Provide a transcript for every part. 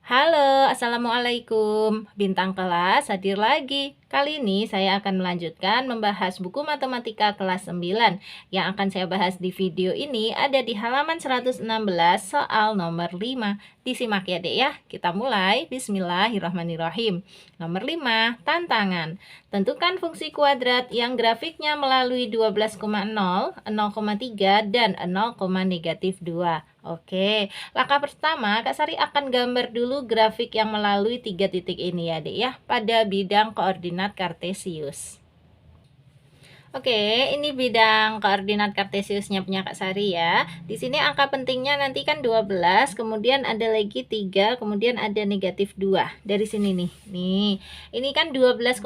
Halo, Assalamualaikum. Bintang kelas hadir lagi. Kali ini saya akan melanjutkan membahas buku matematika kelas 9. Yang akan saya bahas di video ini ada di halaman 116 soal nomor 5. Disimak ya, Dek ya. Kita mulai. Bismillahirrahmanirrahim. Nomor 5, tantangan. Tentukan fungsi kuadrat yang grafiknya melalui 12,0, 0,3 dan 0,-2. Oke, langkah pertama Kak Sari akan gambar dulu grafik yang melalui 3 titik ini ya Dek ya, pada bidang koordinat kartesius. Oke, ini bidang koordinat kartesiusnya punya Kak Sari ya. Di sini angka pentingnya nanti kan 12, kemudian ada lagi 3, kemudian ada negatif 2. Dari sini nih. Nih, ini kan 12,0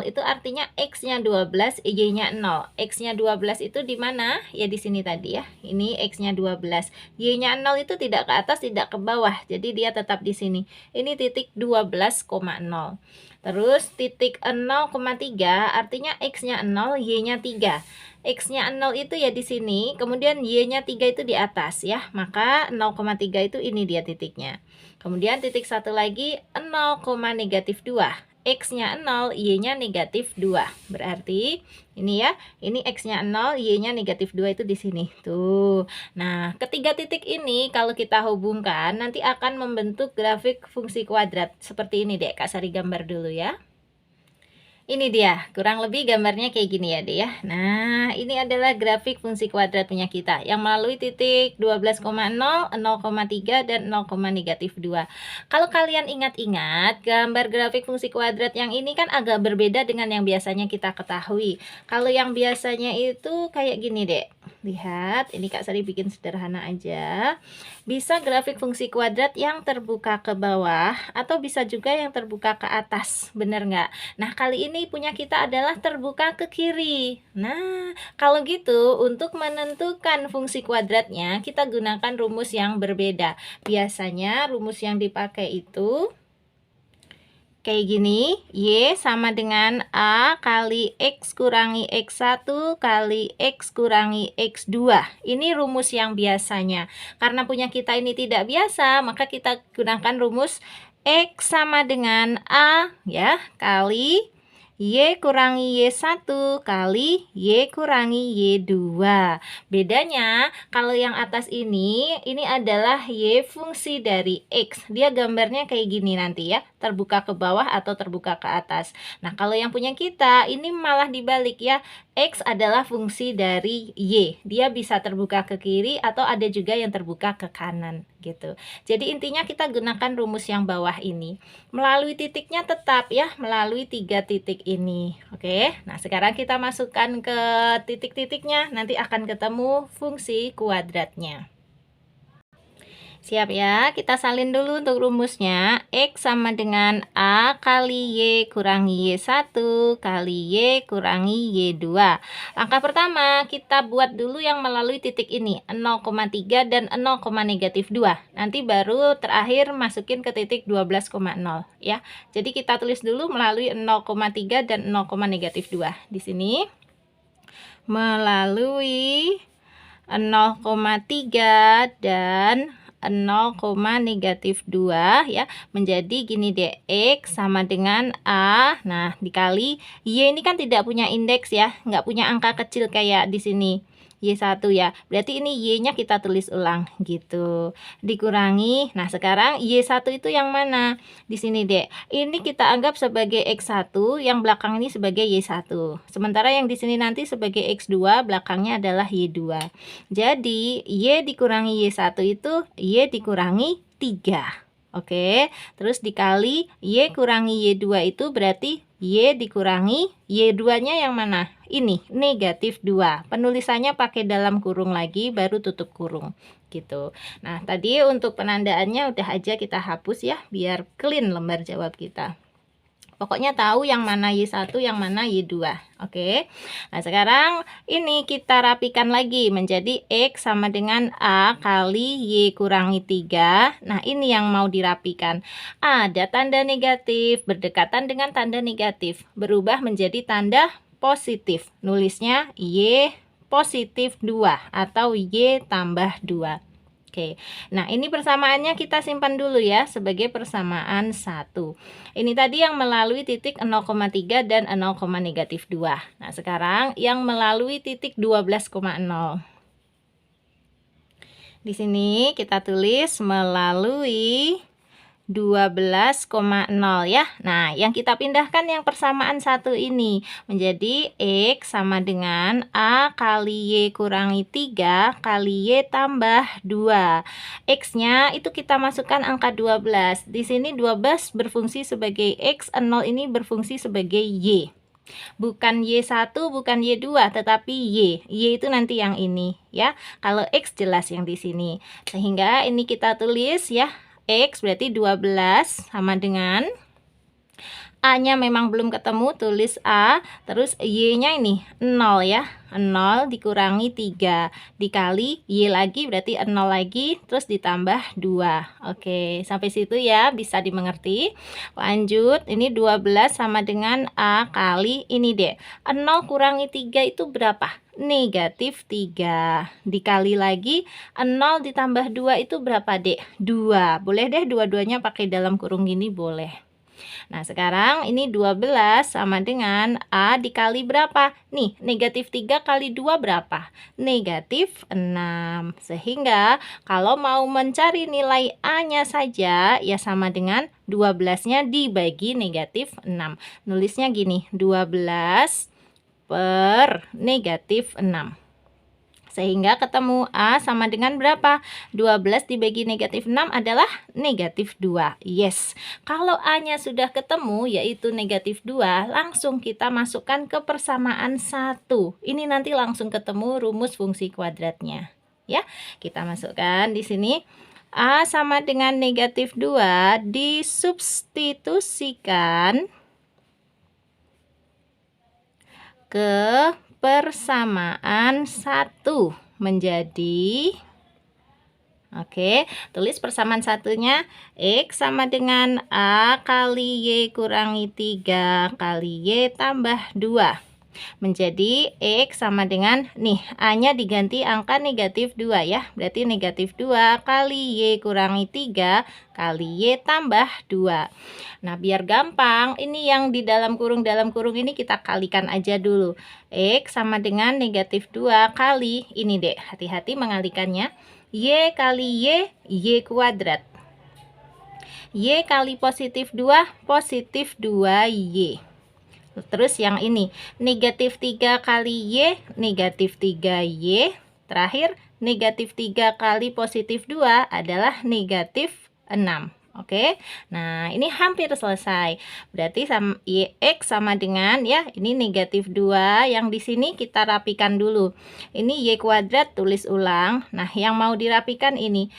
itu artinya X-nya 12, Y-nya 0. X-nya 12 itu di mana? Ya di sini tadi ya. Ini X-nya 12. Y-nya 0 itu tidak ke atas, tidak ke bawah. Jadi dia tetap di sini. Ini titik 12,0. Terus titik 0,3 artinya X-nya 0, Y-nya 3. X-nya 0 itu ya di sini, kemudian Y-nya 3 itu di atas ya. Maka 0,3 itu ini dia titiknya. Kemudian titik satu lagi 0,-2. X-nya 0, Y-nya negatif 2. Berarti ini ya, ini X-nya 0, Y-nya negatif 2 itu di sini. Tuh. Nah, ketiga titik ini kalau kita hubungkan nanti akan membentuk grafik fungsi kuadrat. Seperti ini deh, Kak Sari gambar dulu ya. Ini dia, kurang lebih gambarnya kayak gini ya, Dek ya. Nah, ini adalah grafik fungsi kuadrat punya kita yang melalui titik 12,0, 0,3 dan 0,-2. Kalau kalian ingat-ingat, gambar grafik fungsi kuadrat yang ini kan agak berbeda dengan yang biasanya kita ketahui. Kalau yang biasanya itu kayak gini, Dek. Lihat, ini Kak Sari bikin sederhana aja. Bisa grafik fungsi kuadrat yang terbuka ke bawah atau bisa juga yang terbuka ke atas. Bener nggak? Nah, kali ini punya kita adalah terbuka ke kiri. Nah, kalau gitu untuk menentukan fungsi kuadratnya kita gunakan rumus yang berbeda. Biasanya rumus yang dipakai itu kayak gini, Y sama dengan A kali X kurangi X1 kali X kurangi X2. Ini rumus yang biasanya. Karena punya kita ini tidak biasa, maka kita gunakan rumus X sama dengan A ya, kali Y kurangi Y1 kali Y kurangi Y2. Bedanya kalau yang atas ini adalah Y fungsi dari X. Dia gambarnya kayak gini nanti ya, terbuka ke bawah atau terbuka ke atas. Nah, kalau yang punya kita ini malah dibalik ya. X adalah fungsi dari Y. Dia bisa terbuka ke kiri atau ada juga yang terbuka ke kanan gitu. Jadi intinya kita gunakan rumus yang bawah ini. Melalui titiknya tetap ya, melalui 3 titik ini. Oke. Nah, sekarang kita masukkan ke titik-titiknya, nanti akan ketemu fungsi kuadratnya. Siap ya, kita salin dulu untuk rumusnya. X sama dengan A kali Y kurangi Y1 kali Y kurangi Y2. Langkah pertama, kita buat dulu yang melalui titik ini, 0,3 dan 0,-2. Nanti baru terakhir masukin ke titik 12,0 ya. Jadi kita tulis dulu melalui 0,3 dan 0,-2. Di sini melalui 0,3 dan 0,-2 ya, menjadi gini deh, X sama dengan A. Nah, dikali Y ini kan tidak punya indeks ya, nggak punya angka kecil kayak di sini Y1 ya. Berarti ini Y-nya kita tulis ulang gitu. Dikurangi. Nah, sekarang Y1 itu yang mana? Di sini, Dek. Ini kita anggap sebagai X1, yang belakang ini sebagai Y1. Sementara yang di sini nanti sebagai X2, belakangnya adalah Y2. Jadi, Y dikurangi Y1 itu Y dikurangi 3. Oke, terus dikali Y kurangi Y2 itu berarti Y dikurangi Y2-nya yang mana? Ini, negatif 2. Penulisannya pakai dalam kurung lagi, baru tutup kurung. Gitu. Nah, tadi untuk penandaannya udah aja kita hapus ya, biar clean lembar jawab kita. Pokoknya tahu yang mana Y1, yang mana Y2. Oke. Nah, sekarang ini kita rapikan lagi menjadi X sama dengan A kali Y kurangi 3. Nah, ini yang mau dirapikan. Ada tanda negatif, berdekatan dengan tanda negatif. Berubah menjadi tanda positif. Nulisnya Y positif 2 atau Y tambah 2. Oke. Nah, ini persamaannya kita simpan dulu ya sebagai persamaan 1. Ini tadi yang melalui titik 0,3 dan 0,-2. Nah, sekarang yang melalui titik 12,0. Di sini kita tulis melalui 12,0 ya. Nah, yang kita pindahkan yang persamaan 1 ini menjadi X sama dengan A kali Y kurangi 3 kali Y tambah 2. X-nya itu kita masukkan angka 12. Di sini 12 berfungsi sebagai X, 0 ini berfungsi sebagai Y. Bukan Y1, bukan Y2, tetapi Y. Y itu nanti yang ini ya. Kalau X jelas yang di sini. Sehingga ini kita tulis ya. X berarti 12 sama dengan A-nya memang belum ketemu, tulis A. Terus Y-nya ini 0 ya. 0 dikurangi 3 dikali Y lagi berarti 0 lagi, terus ditambah 2. Oke, sampai situ ya bisa dimengerti. Lanjut, ini 12 sama dengan A kali ini deh. 0 kurangi 3 itu berapa? Negatif 3. Dikali lagi 0 ditambah 2 itu berapa dek? 2. Boleh deh dua-duanya pakai dalam kurung gini boleh. Nah, sekarang ini 12 sama dengan A dikali berapa? Nih, negatif 3 kali 2 berapa? Negatif 6. Sehingga kalau mau mencari nilai A-nya saja, ya sama dengan 12-nya dibagi negatif 6. Nulisnya gini, 12 per negatif 6. Sehingga ketemu A sama dengan berapa? 12 dibagi negatif 6 adalah negatif 2. Yes. Kalau A-nya sudah ketemu yaitu negatif 2, langsung kita masukkan ke persamaan 1. Ini nanti langsung ketemu rumus fungsi kuadratnya. Ya, kita masukkan di sini. A sama dengan negatif 2 disubstitusikan ke persamaan 1 menjadi, oke, tulis persamaan satunya X sama dengan A kali Y kurangi 3 kali Y tambah 2 menjadi X sama dengan, nih A-nya diganti angka negatif 2 ya, berarti negatif 2 kali Y kurangi 3 kali Y tambah 2. Nah, biar gampang, ini yang di dalam kurung ini kita kalikan aja dulu. X sama dengan negatif 2 kali, ini deh, hati-hati mengalikannya, Y kali Y, Y kuadrat. Y kali positif 2, positif 2Y. Terus yang ini, negatif 3 kali Y, negatif 3Y. Terakhir, negatif 3 kali positif 2 adalah negatif 6. Oke, nah ini hampir selesai. Berarti sama X sama dengan ya, ini negatif 2. Yang di sini kita rapikan dulu. Ini Y kuadrat, tulis ulang. Nah, yang mau dirapikan ini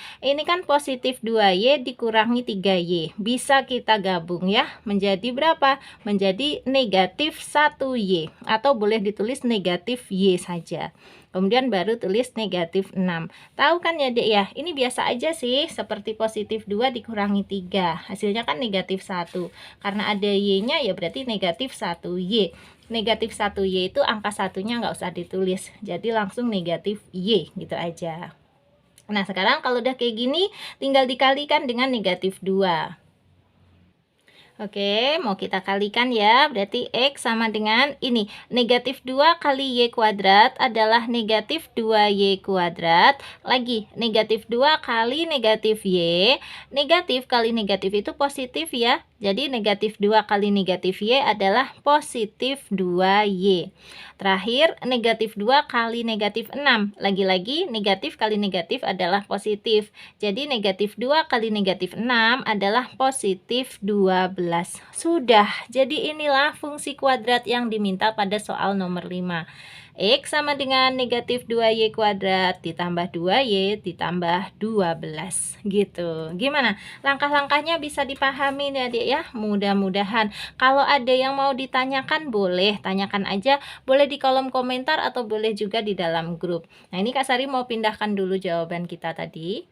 kan positif 2Y dikurangi 3Y. Bisa kita gabung ya, menjadi berapa? Menjadi negatif 1Y. Atau boleh ditulis negatif Y saja. Kemudian baru tulis negatif 6. Tahu kan ya dek ya, ini biasa aja sih, seperti positif 2 dikurangi 3. Hasilnya kan negatif 1. Karena ada Y-nya ya berarti negatif 1Y. Negatif 1Y itu angka satunya nggak usah ditulis. Jadi langsung negatif Y gitu aja. Nah, sekarang kalau udah kayak gini, tinggal dikalikan dengan negatif 2. Oke, mau kita kalikan ya, berarti X sama dengan ini, negatif 2 kali Y kuadrat adalah negatif 2Y kuadrat, lagi negatif 2 kali negatif Y, negatif kali negatif itu positif ya, jadi negatif 2 kali negatif Y adalah positif 2Y. Terakhir, negatif 2 kali negatif 6, lagi-lagi negatif kali negatif adalah positif, jadi negatif 2 kali negatif 6 adalah positif 12. Sudah, jadi inilah fungsi kuadrat yang diminta pada soal nomor 5. X sama dengan negatif 2Y kuadrat ditambah 2Y ditambah 12 gitu. Gimana? Langkah-langkahnya bisa dipahami ya adik ya? Mudah-mudahan. Kalau ada yang mau ditanyakan boleh, tanyakan aja. Boleh di kolom komentar atau boleh juga di dalam grup. Nah, ini Kak Sari mau pindahkan dulu jawaban kita tadi.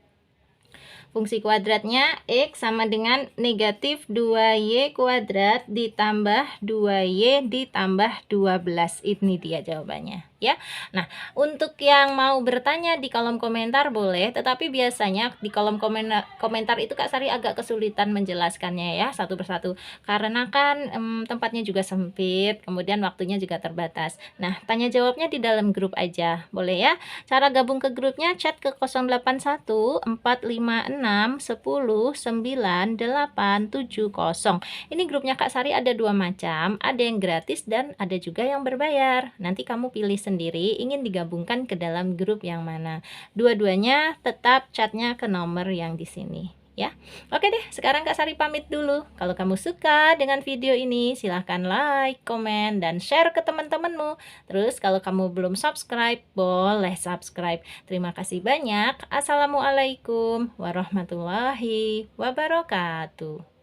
Fungsi kuadratnya X sama dengan negatif 2Y kuadrat ditambah 2Y ditambah 12. Ini dia jawabannya. ya. Nah, untuk yang mau bertanya di kolom komentar boleh, tetapi biasanya di kolom komentar itu Kak Sari agak kesulitan menjelaskannya ya satu persatu. Karena kan tempatnya juga sempit, kemudian waktunya juga terbatas. Nah, tanya jawabnya di dalam grup aja, boleh ya. Cara gabung ke grupnya chat ke 081 456 10 9870. Ini grupnya Kak Sari ada dua macam, ada yang gratis dan ada juga yang berbayar. Nanti kamu pilih sendiri ingin digabungkan ke dalam grup yang mana. Dua-duanya tetap chatnya ke nomor yang di sini ya. Oke deh, sekarang Kak Sari pamit dulu. Kalau kamu suka dengan video ini, silahkan like, komen, dan share ke teman-temanmu. Terus kalau kamu belum subscribe, boleh subscribe. Terima kasih banyak. Assalamualaikum warahmatullahi wabarakatuh.